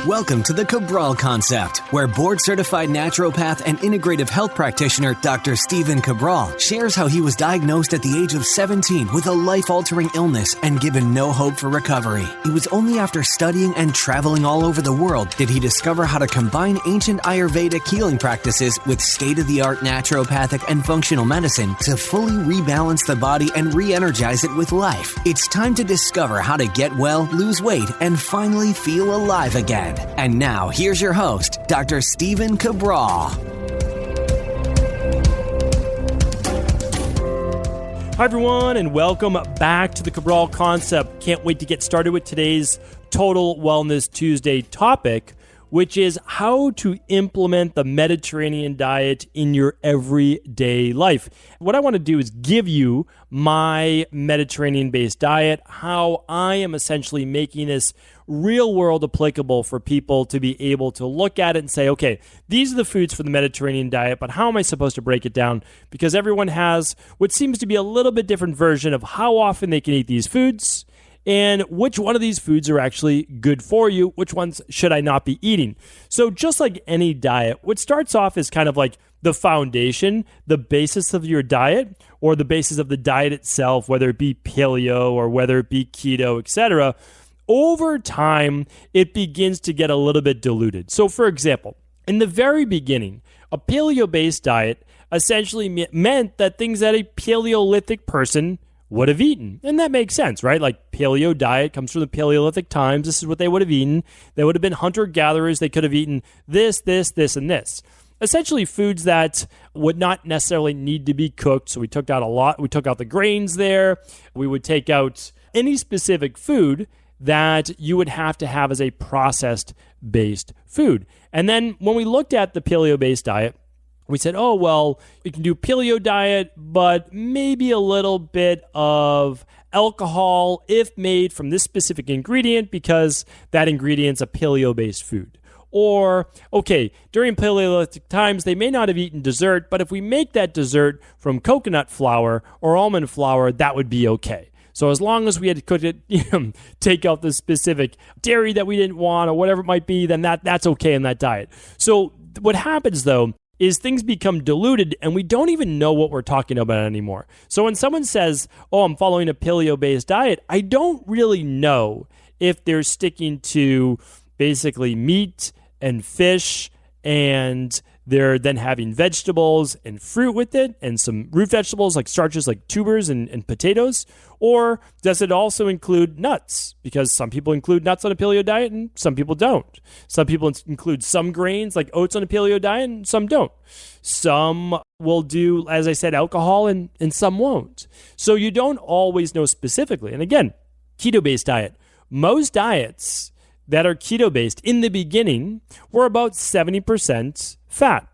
Welcome to the Cabral Concept, where board-certified naturopath and integrative health practitioner Dr. Stephen Cabral shares how he was diagnosed at the age of 17 with a life-altering illness and given no hope for recovery. It was only after studying and traveling all over the world did he discover how to combine ancient Ayurvedic healing practices with state-of-the-art naturopathic and functional medicine to fully rebalance the body and re-energize it with life. It's time to discover how to get well, lose weight, and finally feel alive again. And now, here's your host, Dr. Stephen Cabral. Hi, everyone, and welcome back to the Cabral Concept. Can't wait to get started with today's Total Wellness Tuesday topic, which is how to implement the Mediterranean diet in your everyday life. What I want to do is give you my Mediterranean-based diet, how I am essentially making this real-world applicable for people to be able to look at it and say, okay, these are the foods for the Mediterranean diet, but how am I supposed to break it down? Because everyone has what seems to be a little bit different version of how often they can eat these foods, and which one of these foods are actually good for you, which ones should I not be eating. So just like any diet, what starts off is kind of like the foundation, the basis of your diet, or the basis of the diet itself, whether it be paleo or whether it be keto, etc. Over time, it begins to get a little bit diluted. So for example, in the very beginning, a paleo-based diet essentially meant that things that a Paleolithic person would have eaten. And that makes sense, right? Like paleo diet comes from the Paleolithic times. This is what they would have eaten. They would have been hunter-gatherers. They could have eaten this, and this. Essentially foods that would not necessarily need to be cooked. So we took out a lot. We took out the grains there. We would take out any specific food that you would have to have as a processed-based food. And then when we looked at the paleo-based diet, we said, oh, well, we can do paleo diet, but maybe a little bit of alcohol if made from this specific ingredient because that ingredient's a paleo-based food. Or, okay, during Paleolithic times, they may not have eaten dessert, but if we make that dessert from coconut flour or almond flour, that would be okay. So as long as we had to cook it, take out the specific dairy that we didn't want or whatever it might be, then that's okay in that diet. So what happens, though, is things become diluted and we don't even know what we're talking about anymore. So when someone says, oh, I'm following a paleo-based diet, I don't really know if they're sticking to basically meat and fish and they're then having vegetables and fruit with it and some root vegetables like starches like tubers and potatoes. Or does it also include nuts? Because some people include nuts on a paleo diet and some people don't. Some people include some grains like oats on a paleo diet and some don't. Some will do, as I said, alcohol and some won't. So you don't always know specifically. And again, keto-based diet. Most diets that are keto-based in the beginning were about 70% fat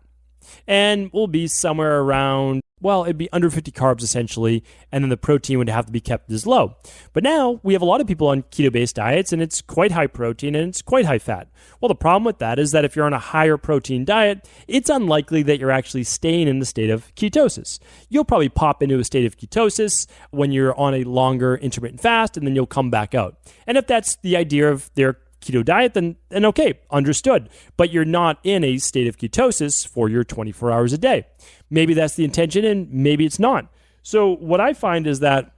and will be somewhere around, well, it'd be under 50 carbs essentially, and then the protein would have to be kept as low. But now we have a lot of people on keto-based diets and it's quite high protein and it's quite high fat. Well, the problem with that is that if you're on a higher protein diet, it's unlikely that you're actually staying in the state of ketosis. You'll probably pop into a state of ketosis when you're on a longer intermittent fast and then you'll come back out. And if that's the idea of their keto diet, then okay, understood. But you're not in a state of ketosis for your 24 hours a day. Maybe that's the intention and maybe it's not. So what I find is that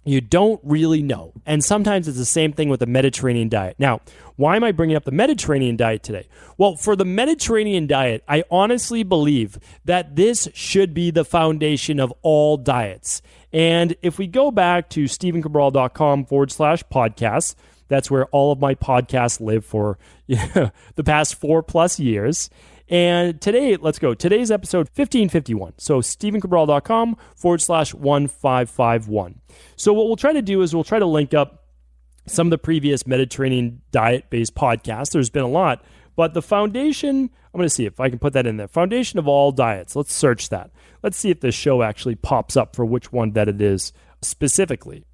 you don't really know. And sometimes it's the same thing with the Mediterranean diet. Now, why am I bringing up the Mediterranean diet today? Well, for the Mediterranean diet, I honestly believe that this should be the foundation of all diets. And if we go back to stephencabral.com/podcasts, that's where all of my podcasts live for the past 4+ years. And today, let's go. Today's episode 1551. So stephencabral.com/1551. So what we'll try to do is we'll try to link up some of the previous Mediterranean diet-based podcasts. There's been a lot. But the foundation, I'm going to see if I can put that in there. Foundation of all diets. Let's search that. Let's see if the show actually pops up for which one that it is specifically.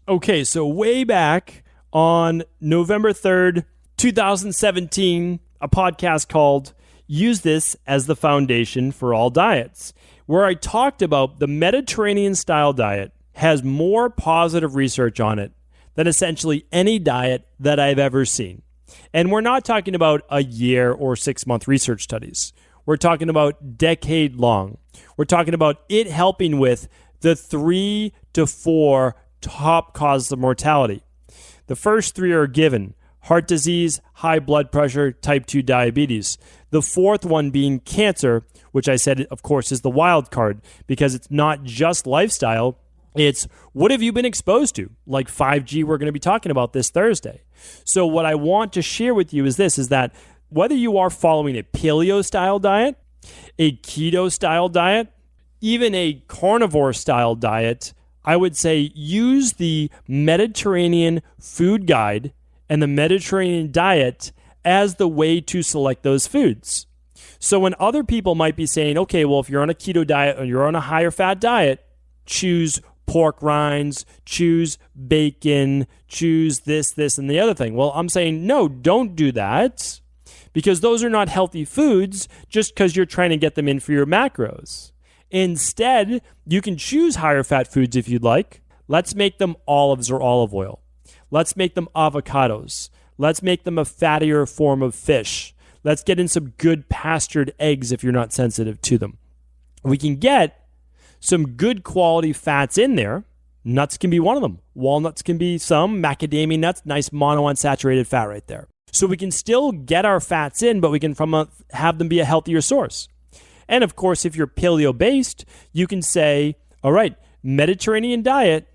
Okay, so way back on November 3rd, 2017, a podcast called Use This as the Foundation for All Diets, where I talked about the Mediterranean style diet has more positive research on it than essentially any diet that I've ever seen. And we're not talking about a year or 6-month research studies. We're talking about decade long. We're talking about it helping with the 3 to 4 top causes of mortality. The first 3 are given: heart disease, high blood pressure, type 2 diabetes. The fourth one being cancer, which I said, of course, is the wild card because it's not just lifestyle. It's what have you been exposed to? Like 5G, we're going to be talking about this Thursday. So what I want to share with you is this, is that whether you are following a paleo style diet, a keto style diet, even a carnivore style diet, I would say use the Mediterranean food guide and the Mediterranean diet as the way to select those foods. So when other people might be saying, okay, well, if you're on a keto diet or you're on a higher fat diet, choose pork rinds, choose bacon, choose this, and the other thing. Well, I'm saying, no, don't do that, because those are not healthy foods just because you're trying to get them in for your macros. Instead, you can choose higher fat foods if you'd like. Let's make them olives or olive oil. Let's make them avocados. Let's make them a fattier form of fish. Let's get in some good pastured eggs if you're not sensitive to them. We can get some good quality fats in there. Nuts can be one of them. Walnuts can be some. Macadamia nuts, nice monounsaturated fat right there. So we can still get our fats in, but we can have them be a healthier source. And of course, if you're paleo-based, you can say, all right, Mediterranean diet,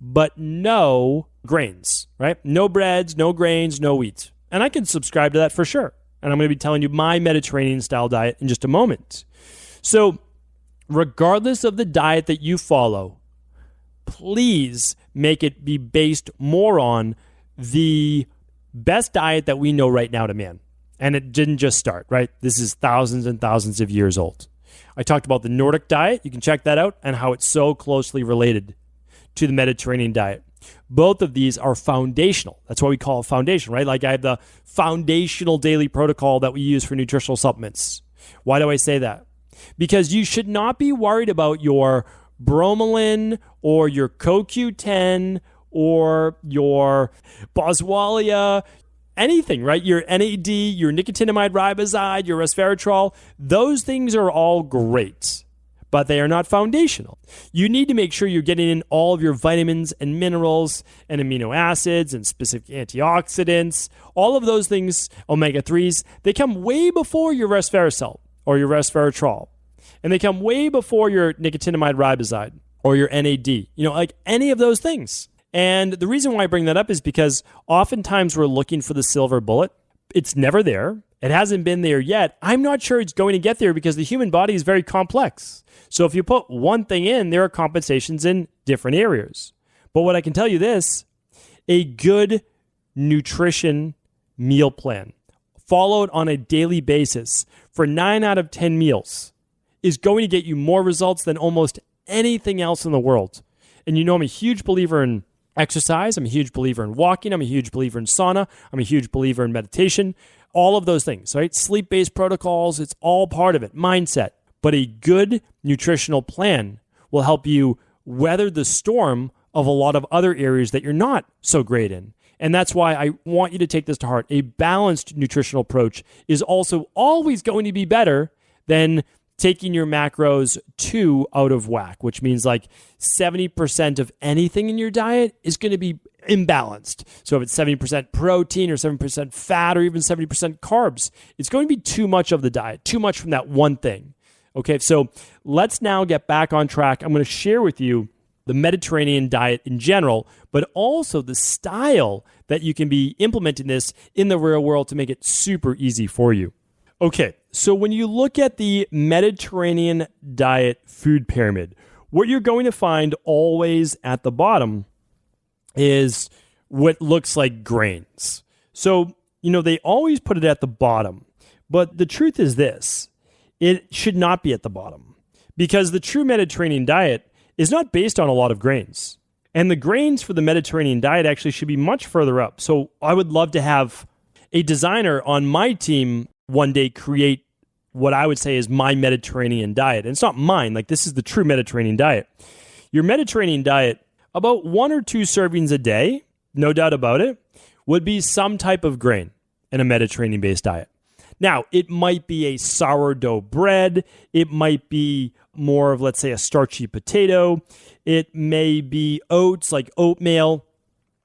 but no grains, right? No breads, no grains, no wheat. And I can subscribe to that for sure. And I'm going to be telling you my Mediterranean style diet in just a moment. So regardless of the diet that you follow, please make it be based more on the best diet that we know right now to man. And it didn't just start, right? This is thousands and thousands of years old. I talked about the Nordic diet. You can check that out and how it's so closely related to the Mediterranean diet. Both of these are foundational. That's why we call it foundation, right? Like I have the foundational daily protocol that we use for nutritional supplements. Why do I say that? Because you should not be worried about your bromelain or your CoQ10 or your boswellia, anything, right? Your NAD, your nicotinamide riboside, your resveratrol, those things are all great, but they are not foundational. You need to make sure you're getting in all of your vitamins and minerals and amino acids and specific antioxidants. All of those things, omega-3s, they come way before your resveratrol or your resveratrol. And they come way before your nicotinamide riboside or your NAD, like any of those things. And the reason why I bring that up is because oftentimes we're looking for the silver bullet. It's never there. It hasn't been there yet. I'm not sure it's going to get there because the human body is very complex. So if you put one thing in, there are compensations in different areas. But what I can tell you this, a good nutrition meal plan followed on a daily basis for 9 out of 10 meals is going to get you more results than almost anything else in the world. And I'm a huge believer in exercise. I'm a huge believer in walking. I'm a huge believer in sauna. I'm a huge believer in meditation. All of those things, right? Sleep-based protocols, it's all part of it. Mindset. But a good nutritional plan will help you weather the storm of a lot of other areas that you're not so great in. And that's why I want you to take this to heart. A balanced nutritional approach is also always going to be better than taking your macros too out of whack, which means like 70% of anything in your diet is going to be imbalanced. So if it's 70% protein or 7% fat or even 70% carbs, it's going to be too much of the diet, too much from that one thing. Okay, so let's now get back on track. I'm going to share with you the Mediterranean diet in general, but also the style that you can be implementing this in the real world to make it super easy for you. Okay, so when you look at the Mediterranean diet food pyramid, what you're going to find always at the bottom is what looks like grains. So, they always put it at the bottom, but the truth is this, it should not be at the bottom because the true Mediterranean diet is not based on a lot of grains. And the grains for the Mediterranean diet actually should be much further up. So I would love to have a designer on my team one day create what I would say is my Mediterranean diet. And it's not mine, like this is the true Mediterranean diet. Your Mediterranean diet, about 1 or 2 servings a day, no doubt about it, would be some type of grain. in a Mediterranean-based diet. Now, it might be a sourdough bread. It might be more of, let's say, a starchy potato. It may be oats, like oatmeal.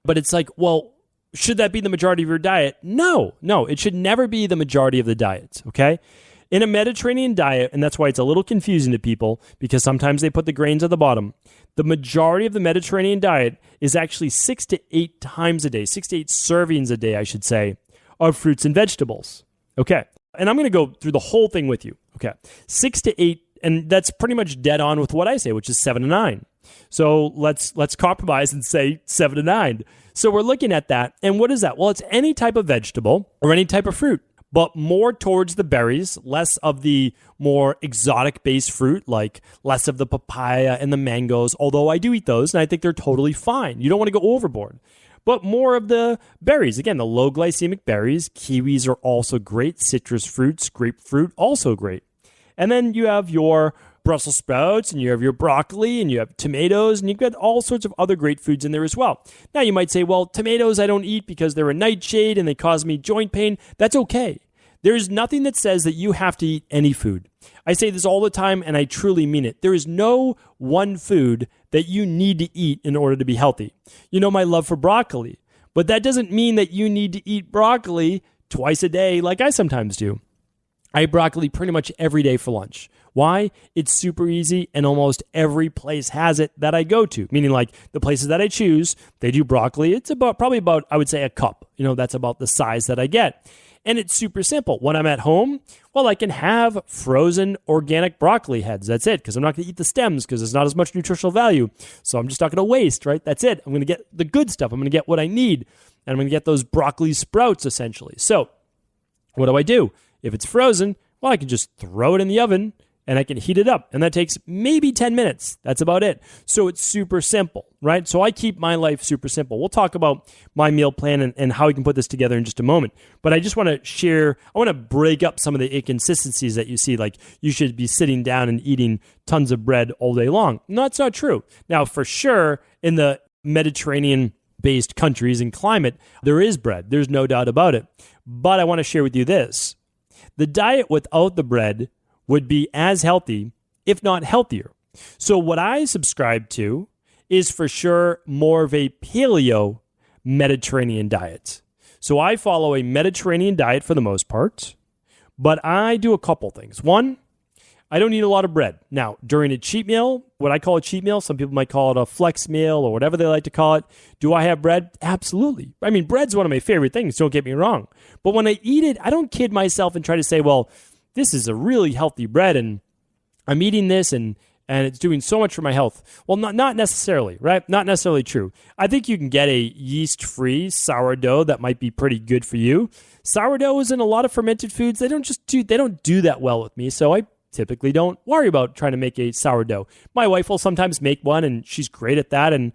But it's like, well, should that be the majority of your diet? No, it should never be the majority of the diet, okay? In a Mediterranean diet, and that's why it's a little confusing to people, because sometimes they put the grains at the bottom, the majority of the Mediterranean diet is actually 6 to 8 times a day, 6 to 8 servings a day, I should say, of fruits and vegetables. Okay, and I'm going to go through the whole thing with you. Okay, 6 to 8, and that's pretty much dead on with what I say, which is 7 to 9. So let's compromise and say 7 to 9. So we're looking at that, and what is that? Well, it's any type of vegetable or any type of fruit, but more towards the berries, less of the more exotic-based fruit, like less of the papaya and the mangoes, although I do eat those, and I think they're totally fine. You don't want to go overboard. But more of the berries. Again, the low glycemic berries. Kiwis are also great. Citrus fruits, grapefruit, also great. And then you have your Brussels sprouts, and you have your broccoli, and you have tomatoes, and you've got all sorts of other great foods in there as well. Now, you might say, well, tomatoes I don't eat because they're a nightshade and they cause me joint pain. That's okay. There's nothing that says that you have to eat any food. I say this all the time, and I truly mean it. There is no one food that you need to eat in order to be healthy. You know my love for broccoli, but that doesn't mean that you need to eat broccoli twice a day like I sometimes do. I eat broccoli pretty much every day for lunch. Why? It's super easy, and almost every place has it that I go to, meaning like the places that I choose, they do broccoli. It's probably about, I would say, a cup. That's about the size that I get. And it's super simple. When I'm at home, well, I can have frozen organic broccoli heads. That's it, because I'm not going to eat the stems because there's not as much nutritional value. So I'm just not going to waste, right? That's it. I'm going to get the good stuff. I'm going to get what I need, and I'm going to get those broccoli sprouts, essentially. So what do? If it's frozen, well, I can just throw it in the oven, and I can heat it up. And that takes maybe 10 minutes. That's about it. So it's super simple, right? So I keep my life super simple. We'll talk about my meal plan and how we can put this together in just a moment. But I just want to share, I want to break up some of the inconsistencies that you see, like you should be sitting down and eating tons of bread all day long. No, that's not true. Now, for sure, in the Mediterranean-based countries and climate, there is bread. There's no doubt about it. But I want to share with you this. The diet without the bread would be as healthy, if not healthier. So what I subscribe to is for sure more of a paleo Mediterranean diet. So I follow a Mediterranean diet for the most part, but I do a couple things. One, I don't eat a lot of bread. Now, during a cheat meal, what I call a cheat meal, some people might call it a flex meal or whatever they like to call it. Do I have bread? Absolutely. I mean, bread's one of my favorite things, don't get me wrong. But when I eat it, I don't kid myself and try to say, well, this is a really healthy bread and I'm eating this and it's doing so much for my health. Well, not necessarily, right? Not necessarily true. I think you can get a yeast-free sourdough that might be pretty good for you. Sourdough is in a lot of fermented foods. They don't do that well with me, so I typically don't worry about trying to make a sourdough. My wife will sometimes make one, and she's great at that, and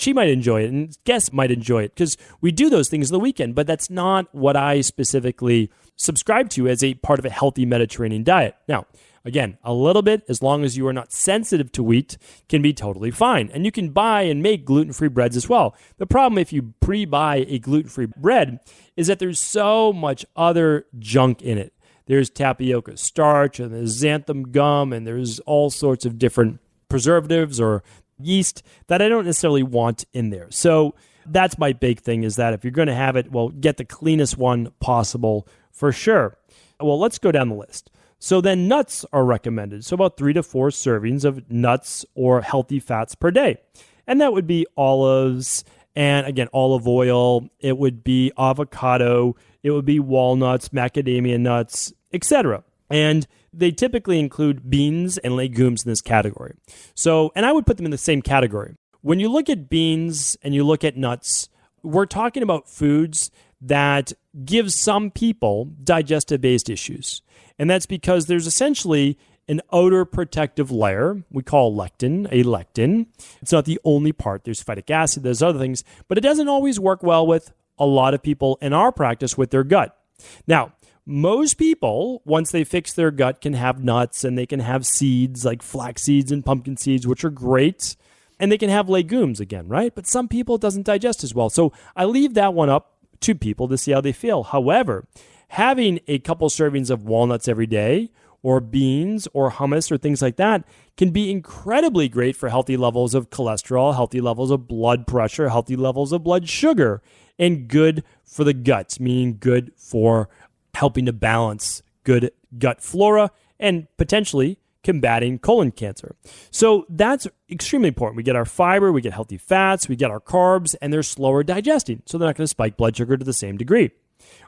she might enjoy it, and guests might enjoy it, because we do those things on the weekend, but that's not what I specifically subscribe to as a part of a healthy Mediterranean diet. Now, again, a little bit, as long as you are not sensitive to wheat, can be totally fine. And you can buy and make gluten-free breads as well. The problem if you pre-buy a gluten-free bread is that there's so much other junk in it. There's tapioca starch, and there's xanthan gum, and there's all sorts of different preservatives or yeast that I don't necessarily want in there. So that's my big thing, is that if you're going to have it, well, get the cleanest one possible for sure. Well, let's go down the list. So then nuts are recommended. So about 3 to 4 servings of nuts or healthy fats per day. And that would be olives and, again, olive oil. It would be avocado. It would be walnuts, macadamia nuts, etc. And they typically include beans and legumes in this category. So, and I would put them in the same category. When you look at beans and you look at nuts, we're talking about foods that give some people digestive-based issues. And that's because there's essentially an outer protective layer we call lectin, a lectin. It's not the only part. There's phytic acid, there's other things, but it doesn't always work well with a lot of people in our practice with their gut. Now, most people, once they fix their gut, can have nuts and they can have seeds like flax seeds and pumpkin seeds, which are great. And they can have legumes again, right? But some people it doesn't digest as well. So I leave that one up to people to see how they feel. However, having a couple servings of walnuts every day or beans or hummus or things like that can be incredibly great for healthy levels of cholesterol, healthy levels of blood pressure, healthy levels of blood sugar, and good for the guts, meaning good for helping to balance good gut flora and potentially combating colon cancer. So that's extremely important. We get our fiber, we get healthy fats, we get our carbs, and they're slower digesting, so they're not going to spike blood sugar to the same degree.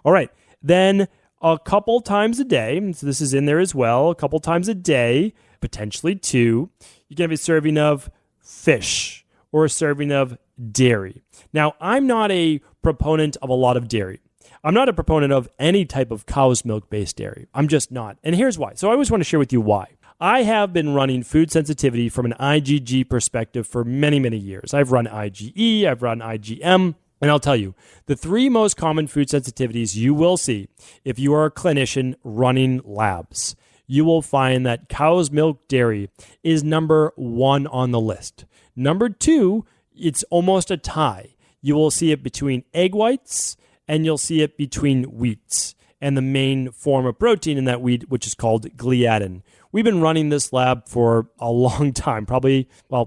All right, then a couple times a day, so this is in there as well, a couple times a day, potentially 2, you can have a serving of fish or a serving of dairy. Now, I'm not a proponent of a lot of dairy. I'm not a proponent of any type of cow's milk-based dairy. I'm just not. And here's why. So I always want to share with you why. I have been running food sensitivity from an IgG perspective for many, many years. I've run IgE, I've run IgM, and I'll tell you, the 3 most common food sensitivities you will see if you are a clinician running labs, you will find that cow's milk dairy is number 1 on the list. Number 2, it's almost a tie. You will see it between egg whites and you'll see it between wheats and the main form of protein in that wheat, which is called gliadin. We've been running this lab for a long time,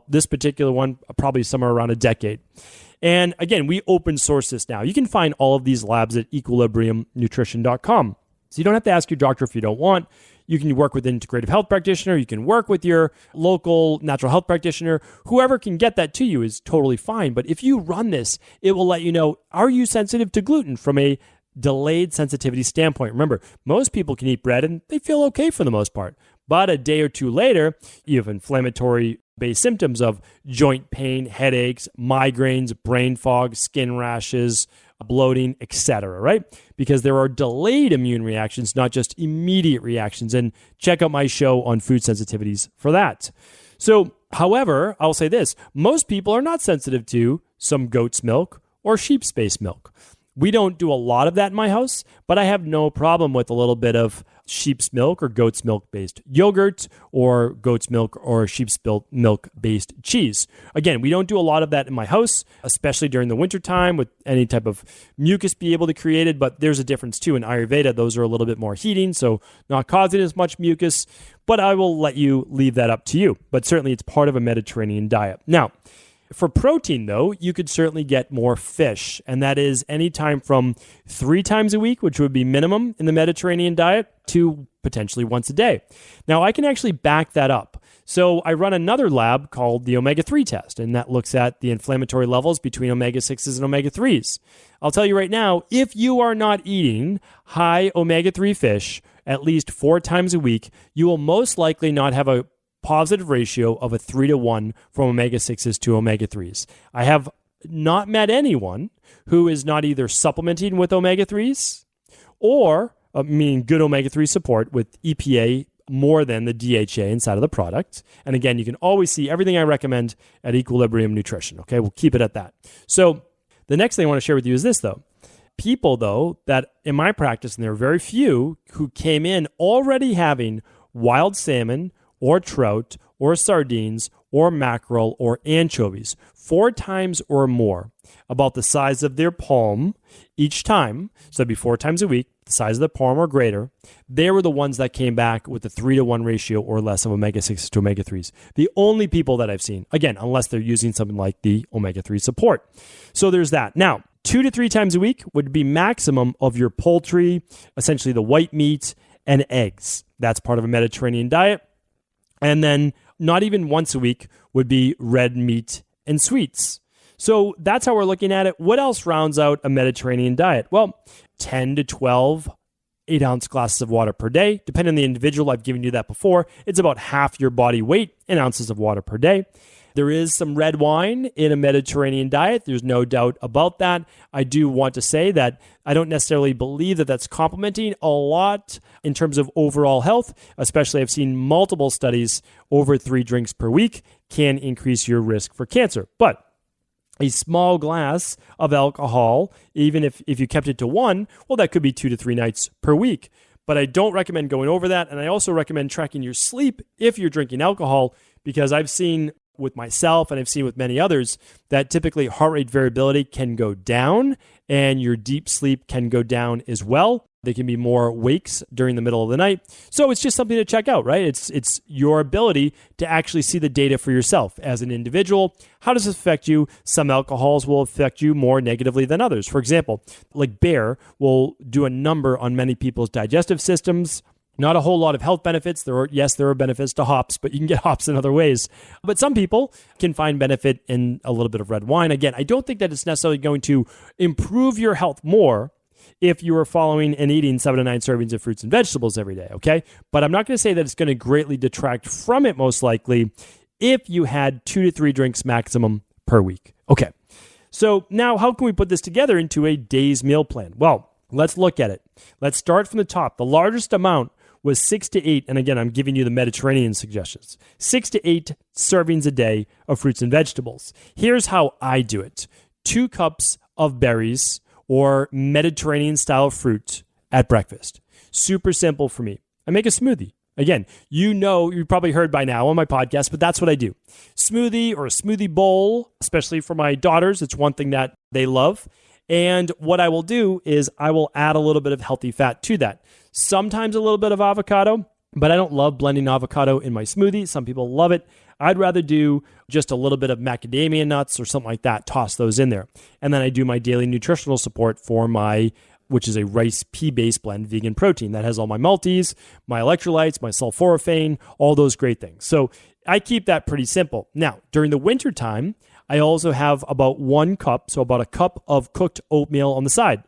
this particular one, probably somewhere around a decade. And again, we open source this now. You can find all of these labs at equilibriumnutrition.com. So you don't have to ask your doctor if you don't want. You can work with an integrative health practitioner. You can work with your local natural health practitioner. Whoever can get that to you is totally fine. But if you run this, it will let you know, are you sensitive to gluten from a delayed sensitivity standpoint? Remember, most people can eat bread and they feel okay for the most part. But a day or 2 later, you have inflammatory-based symptoms of joint pain, headaches, migraines, brain fog, skin rashes, bloating, etc., right? Because there are delayed immune reactions, not just immediate reactions. And check out my show on food sensitivities for that. So, however, I'll say this. Most people are not sensitive to some goat's milk or sheep's-based milk. We don't do a lot of that in my house, but I have no problem with a little bit of sheep's milk or goat's milk-based yogurt or goat's milk or sheep's milk-based cheese. Again, we don't do a lot of that in my house, especially during the wintertime with any type of mucus be able to create it, but there's a difference too. In Ayurveda, those are a little bit more heating, so not causing as much mucus, but I will let you leave that up to you. But certainly it's part of a Mediterranean diet. Now, for protein, though, you could certainly get more fish, and that is anytime from 3 times a week, which would be minimum in the Mediterranean diet, to potentially once a day. Now, I can actually back that up. So I run another lab called the omega-3 test, and that looks at the inflammatory levels between omega-6s and omega-3s. I'll tell you right now, if you are not eating high omega-3 fish at least 4 times a week, you will most likely not have a positive ratio of a 3-to-1 from omega-6s to omega-3s. I have not met anyone who is not either supplementing with omega-3s or meaning good omega-3 support with EPA more than the DHA inside of the product. And again, you can always see everything I recommend at Equilibrium Nutrition. Okay, we'll keep it at that. So the next thing I want to share with you is this, though. People, though, that in my practice, and there are very few, who came in already having wild salmon or trout or sardines or mackerel or anchovies 4 times or more, about the size of their palm each time, so it'd be 4 times a week, the size of the palm or greater, they were the ones that came back with a 3-to-1 ratio or less of omega-6s to omega-3s. The only people that I've seen, again, unless they're using something like the omega-3 support. So there's that. Now, 2 to 3 times a week would be maximum of your poultry, essentially the white meat and eggs. That's part of a Mediterranean diet. And then not even once a week would be red meat and sweets. So that's how we're looking at it. What else rounds out a Mediterranean diet? Well, 10 to 12 8-ounce glasses of water per day. Depending on the individual, I've given you that before. It's about half your body weight in ounces of water per day. There is some red wine in a Mediterranean diet. There's no doubt about that. I do want to say that I don't necessarily believe that that's complementing a lot in terms of overall health, especially I've seen multiple studies over 3 drinks per week can increase your risk for cancer. But a small glass of alcohol, even if you kept it to 1, well, that could be 2 to 3 nights per week. But I don't recommend going over that. And I also recommend tracking your sleep if you're drinking alcohol, because I've seen with myself, and I've seen with many others, that typically heart rate variability can go down and your deep sleep can go down as well. There can be more wakes during the middle of the night. So it's just something to check out, right? It's your ability to actually see the data for yourself as an individual. How does this affect you? Some alcohols will affect you more negatively than others. For example, like beer will do a number on many people's digestive systems. Not a whole lot of health benefits. There are benefits to hops, but you can get hops in other ways. But some people can find benefit in a little bit of red wine. Again, I don't think that it's necessarily going to improve your health more if you are following and eating 7 to 9 servings of fruits and vegetables every day, okay? But I'm not going to say that it's going to greatly detract from it, most likely, if you had 2 to 3 drinks maximum per week. Okay, so now how can we put this together into a day's meal plan? Well, let's look at it. Let's start from the top. The largest amount was 6 to 8, and again, I'm giving you the Mediterranean suggestions, 6 to 8 servings a day of fruits and vegetables. Here's how I do it. 2 cups of berries or Mediterranean-style fruit at breakfast. Super simple for me. I make a smoothie. Again, you probably heard by now on my podcast, but that's what I do. Smoothie or a smoothie bowl, especially for my daughters, it's one thing that they love. And what I will do is I will add a little bit of healthy fat to that. Sometimes a little bit of avocado, but I don't love blending avocado in my smoothie. Some people love it. I'd rather do just a little bit of macadamia nuts or something like that, toss those in there. And then I do my daily nutritional support for which is a rice pea-based blend vegan protein that has all my multis, my electrolytes, my sulforaphane, all those great things. So I keep that pretty simple. Now, during the winter time, I also have about 1 cup, so about a cup of cooked oatmeal on the side.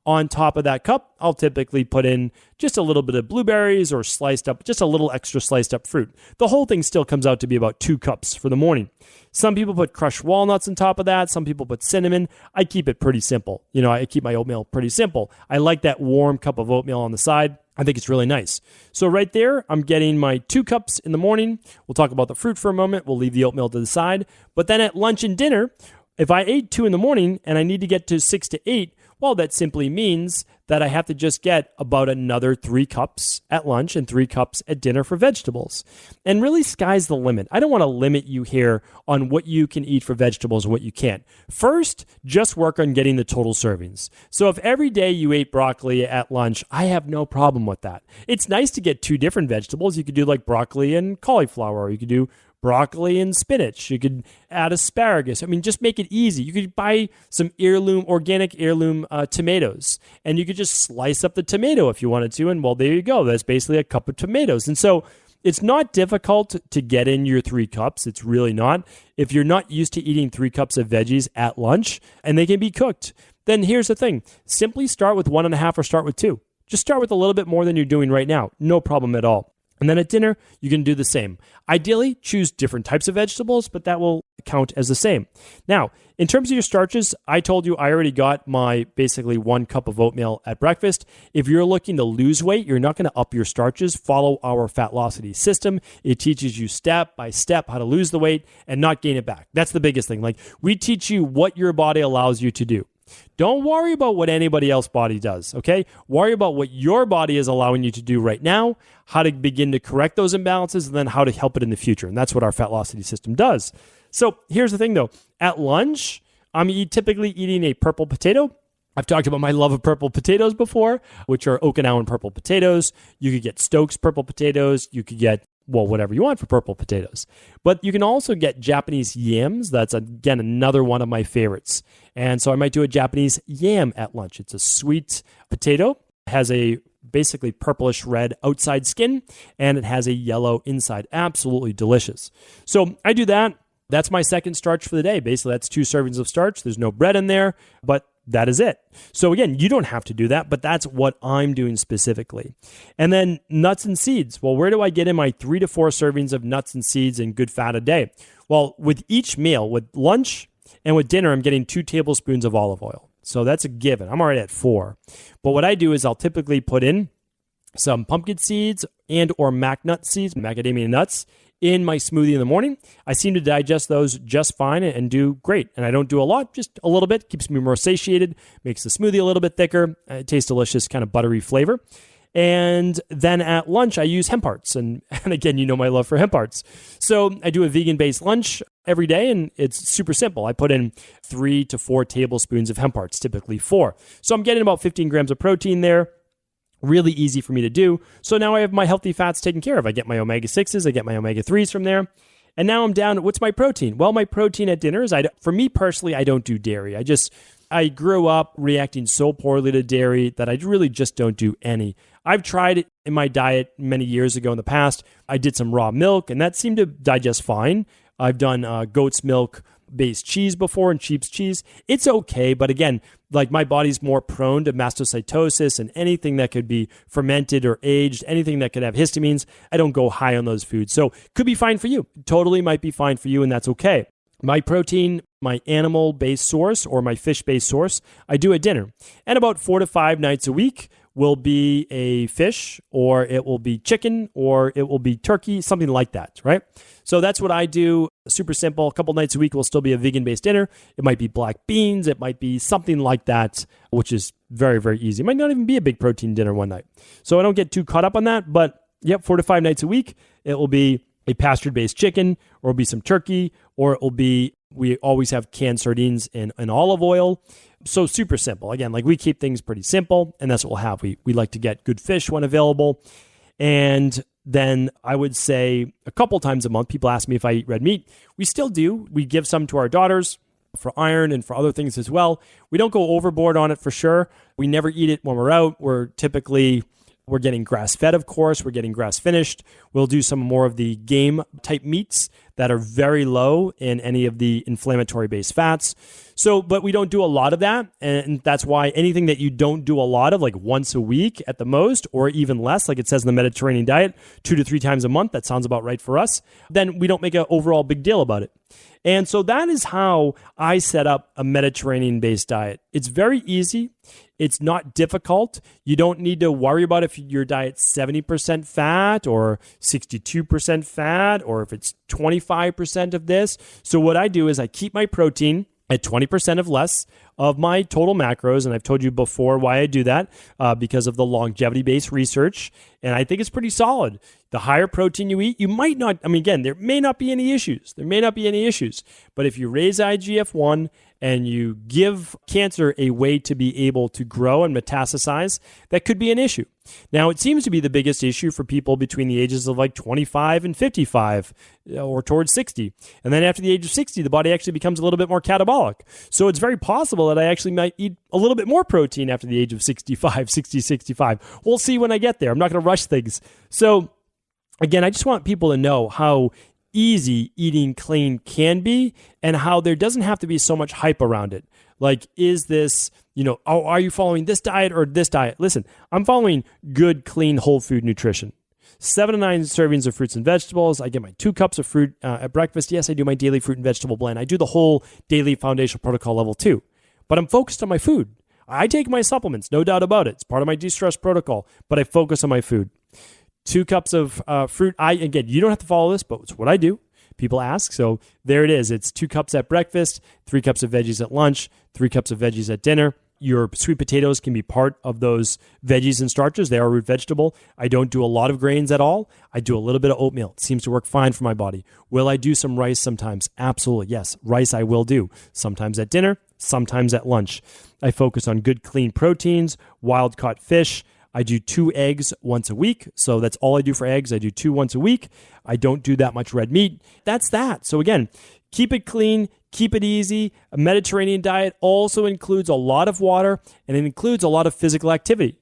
On top of that cup, I'll typically put in just a little bit of blueberries or sliced up, just a little extra sliced up fruit. The whole thing still comes out to be about 2 cups for the morning. Some people put crushed walnuts on top of that. Some people put cinnamon. I keep it pretty simple. I keep my oatmeal pretty simple. I like that warm cup of oatmeal on the side. I think it's really nice. So right there, I'm getting my 2 cups in the morning. We'll talk about the fruit for a moment. We'll leave the oatmeal to the side. But then at lunch and dinner, if I ate 2 in the morning and I need to get to 6 to 8, well, that simply means that I have to just get about another 3 cups at lunch and 3 cups at dinner for vegetables. And really, sky's the limit. I don't want to limit you here on what you can eat for vegetables and what you can't. First, just work on getting the total servings. So if every day you ate broccoli at lunch, I have no problem with that. It's nice to get 2 different vegetables. You could do like broccoli and cauliflower, or you could do broccoli and spinach. You could add asparagus. Just make it easy. You could buy some organic heirloom tomatoes, and you could just slice up the tomato if you wanted to, and well, there you go. That's basically a cup of tomatoes. And so it's not difficult to get in your 3 cups. It's really not. If you're not used to eating 3 cups of veggies at lunch, and they can be cooked, then here's the thing. Simply start with 1.5 or start with 2. Just start with a little bit more than you're doing right now. No problem at all. And then at dinner, you can do the same. Ideally, choose different types of vegetables, but that will count as the same. Now, in terms of your starches, I told you I already got my basically 1 cup of oatmeal at breakfast. If you're looking to lose weight, you're not going to up your starches. Follow our Fatlocity system. It teaches you step by step how to lose the weight and not gain it back. That's the biggest thing. We teach you what your body allows you to do. Don't worry about what anybody else's body does, okay? Worry about what your body is allowing you to do right now, how to begin to correct those imbalances, and then how to help it in the future. And that's what our Fatlocity system does. So here's the thing, though. At lunch, I'm typically eating a purple potato. I've talked about my love of purple potatoes before, which are Okinawan purple potatoes. You could get Stokes purple potatoes. You could get whatever you want for purple potatoes. But you can also get Japanese yams. That's, again, another one of my favorites. And so I might do a Japanese yam at lunch. It's a sweet potato. It has a basically purplish red outside skin, and it has a yellow inside. Absolutely delicious. So I do that. That's my second starch for the day. Basically, that's 2 servings of starch. There's no bread in there, but that is it. So again, you don't have to do that, but that's what I'm doing specifically. And then nuts and seeds. Well, where do I get in my 3 to 4 servings of nuts and seeds and good fat a day? Well, with each meal, with lunch and with dinner, I'm getting 2 tablespoons of olive oil. So that's a given. I'm already at 4. But what I do is I'll typically put in some pumpkin seeds and or macnut seeds, macadamia nuts, in my smoothie in the morning. I seem to digest those just fine and do great. And I don't do a lot, just a little bit. Keeps me more satiated, makes the smoothie a little bit thicker. It tastes delicious, kind of buttery flavor. And then at lunch, I use hemp hearts. And again, you know my love for hemp hearts. So I do a vegan-based lunch every day, and it's super simple. I put in 3 to 4 tablespoons of hemp hearts, typically 4. So I'm getting about 15 grams of protein there. Really easy for me to do. So now I have my healthy fats taken care of. I get my omega-6s, I get my omega-3s from there. And now I'm down, what's my protein? Well, my protein at dinner is, for me personally, I don't do dairy. I grew up reacting so poorly to dairy that I really just don't do any. I've tried it in my diet many years ago in the past. I did some raw milk, and that seemed to digest fine. I've done goat's milk-based cheese before and sheep's cheese. It's okay, but again, like my body's more prone to mastocytosis and anything that could be fermented or aged, anything that could have histamines, I don't go high on those foods. So could be fine for you. Totally might be fine for you, and that's okay. My protein, my animal-based source or my fish-based source, I do at dinner. And about 4 to 5 nights a week will be a fish, or it will be chicken, or it will be turkey, something like that, right? So that's what I do. Super simple. A couple nights a week will still be a vegan-based dinner. It might be black beans. It might be something like that, which is very, very easy. It might not even be a big protein dinner one night. So I don't get too caught up on that, but 4 to 5 nights a week, it will be a pasture-based chicken, or it'll be some turkey, or it will be, we always have canned sardines in olive oil. So super simple. Again, like we keep things pretty simple, and that's what we'll have. We like to get good fish when available. And then I would say a couple times a month, people ask me if I eat red meat. We still do. We give some to our daughters for iron and for other things as well. We don't go overboard on it for sure. We never eat it when we're out. We're getting grass-fed, of course. We're getting grass-finished. We'll do some more of the game-type meats that are very low in any of the inflammatory-based fats. So, but we don't do a lot of that, and that's why anything that you don't do a lot of, like once a week at the most, or even less, like it says in the Mediterranean diet, 2 to 3 times a month, that sounds about right for us, then we don't make an overall big deal about it. And so that is how I set up a Mediterranean-based diet. It's very easy. It's not difficult. You don't need to worry about if your diet's 70% fat or 62% fat, or if it's 25% of this. So what I do is I keep my protein at 20% of less of my total macros. And I've told you before why I do that, because of the longevity-based research. And I think it's pretty solid. The higher protein you eat, you might not, again, there may not be any issues. But if you raise IGF-1 and you give cancer a way to be able to grow and metastasize, that could be an issue. Now, it seems to be the biggest issue for people between the ages of like 25 and 55 or towards 60. And then after the age of 60, the body actually becomes a little bit more catabolic. So it's very possible that I actually might eat a little bit more protein after the age of 65. We'll see when I get there. I'm not going to rush things. So again, I just want people to know how easy eating clean can be and how there doesn't have to be so much hype around it. Like, is this, are you following this diet or this diet? Listen, I'm following good, clean, whole food nutrition. 7 to 9 servings of fruits and vegetables. I get my 2 cups of fruit at breakfast. Yes, I do my daily fruit and vegetable blend. I do the whole daily foundational protocol level 2. But I'm focused on my food. I take my supplements, no doubt about it. It's part of my de-stress protocol, but I focus on my food. 2 cups of fruit. Again, you don't have to follow this, but it's what I do. People ask. So there it is. It's 2 cups at breakfast, 3 cups of veggies at lunch, 3 cups of veggies at dinner. Your sweet potatoes can be part of those veggies and starches. They are a root vegetable. I don't do a lot of grains at all. I do a little bit of oatmeal. It seems to work fine for my body. Will I do some rice sometimes? Absolutely. Yes. Rice I will do. Sometimes at dinner, sometimes at lunch. I focus on good, clean proteins, wild-caught fish. I do 2 eggs once a week. So that's all I do for eggs. I do 2 once a week. I don't do that much red meat. That's that. So again, keep it clean, keep it easy. A Mediterranean diet also includes a lot of water, and it includes a lot of physical activity.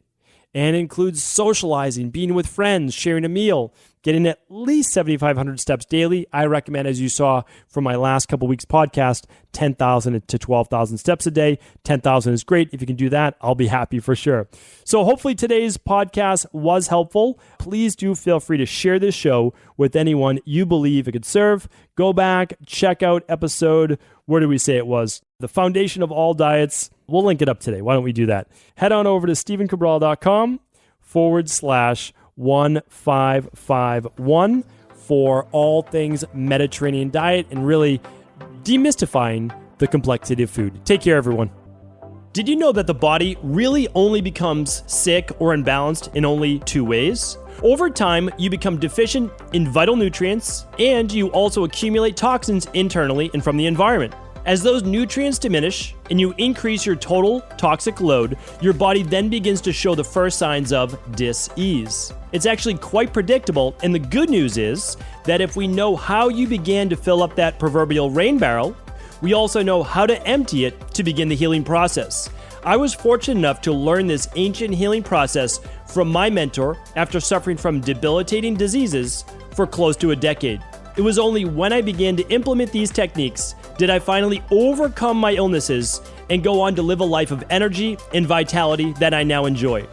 And it includes socializing, being with friends, sharing a meal, getting at least 7,500 steps daily. I recommend, as you saw from my last couple weeks podcast, 10,000 to 12,000 steps a day. 10,000 is great. If you can do that, I'll be happy for sure. So hopefully today's podcast was helpful. Please do feel free to share this show with anyone you believe it could serve. Go back, check out episode, where did we say it was? The Foundation of All Diets. We'll link it up today. Why don't we do that? Head on over to StephenCabral.com/1551 for all things Mediterranean diet and really demystifying the complexity of food. Take care, everyone. Did you know that the body really only becomes sick or imbalanced in only 2 ways? Over time, you become deficient in vital nutrients, and you also accumulate toxins internally and from the environment. As those nutrients diminish and you increase your total toxic load, your body then begins to show the first signs of dis-ease. It's actually quite predictable, and the good news is that if we know how you began to fill up that proverbial rain barrel, we also know how to empty it to begin the healing process. I was fortunate enough to learn this ancient healing process from my mentor after suffering from debilitating diseases for close to a decade. It was only when I began to implement these techniques did I finally overcome my illnesses and go on to live a life of energy and vitality that I now enjoy.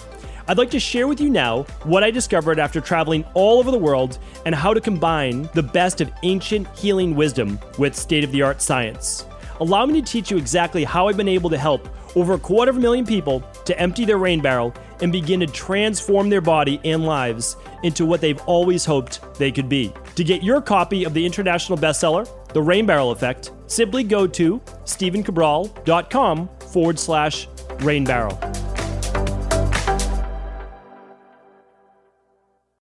I'd like to share with you now what I discovered after traveling all over the world and how to combine the best of ancient healing wisdom with state-of-the-art science. Allow me to teach you exactly how I've been able to help over 250,000 people to empty their rain barrel and begin to transform their body and lives into what they've always hoped they could be. To get your copy of the international bestseller, The Rain Barrel Effect, simply go to StephenCabral.com/rainbarrel.